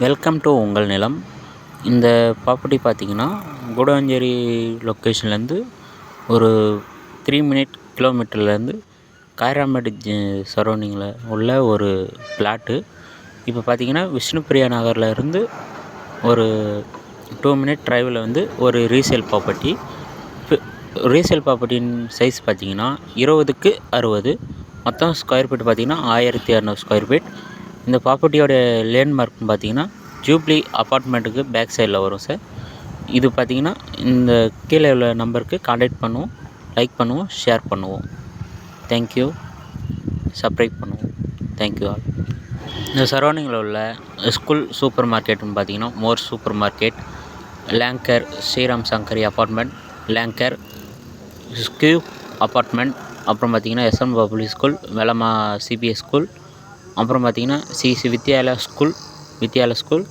Welcome to உங்கள் நிலம். இந்த ப்ராப்பர்ட்டி பார்த்தீங்கன்னா கூடவஞ்சேரி லொக்கேஷன்லேருந்து ஒரு 3 கிலோமீட்டர்லேருந்து காயராமேடு சரௌண்டிங்கில் உள்ள ஒரு பிளாட்டு. இப்போ பார்த்தீங்கன்னா விஷ்ணுபிரியா நகரில் இருந்து ஒரு 2 டிரைவில் வந்து ஒரு ரீசேல் ப்ராப்பர்ட்டி. ரீசேல் ப்ராப்பர்ட்டின் சைஸ் பார்த்தீங்கன்னா 20க்கு 60, மொத்தம் ஸ்கொயர் ஃபீட் பார்த்தீங்கன்னா 1200 ஸ்கொயர் ஃபீட். இந்த ப்ராப்பர்ட்டியோட லேண்ட்மார்க்னு பார்த்தீங்கன்னா ஜூப்ளி அப்பார்ட்மெண்ட்டுக்கு பேக் சைடில் வரும் சார். இது பார்த்தீங்கன்னா இந்த கீழே உள்ள நம்பருக்கு கான்டாக்ட் பண்ணுவோம், லைக் பண்ணுவோம், ஷேர் பண்ணுவோம். தேங்க்யூ. சப்ஸ்கிரைப் பண்ணுவோம். Thank you all. இந்த சரௌண்டிங்கில் உள்ள ஸ்கூல் சூப்பர் மார்க்கெட்னு பார்த்தீங்கன்னா மோர் சூப்பர் மார்க்கெட், லேங்கர் ஸ்ரீராம் சங்கரி அப்பார்ட்மெண்ட், லேங்கர் ஸ்கியூ அப்பார்ட்மெண்ட், அப்புறம் பார்த்தீங்கன்னா எஸ்எம் பப்ளிக் ஸ்கூல், வெலமா சிபிஎஸ் ஸ்கூல், அப்புறம் பார்த்தீங்கன்னா சிசி வித்யாலயா ஸ்கூல்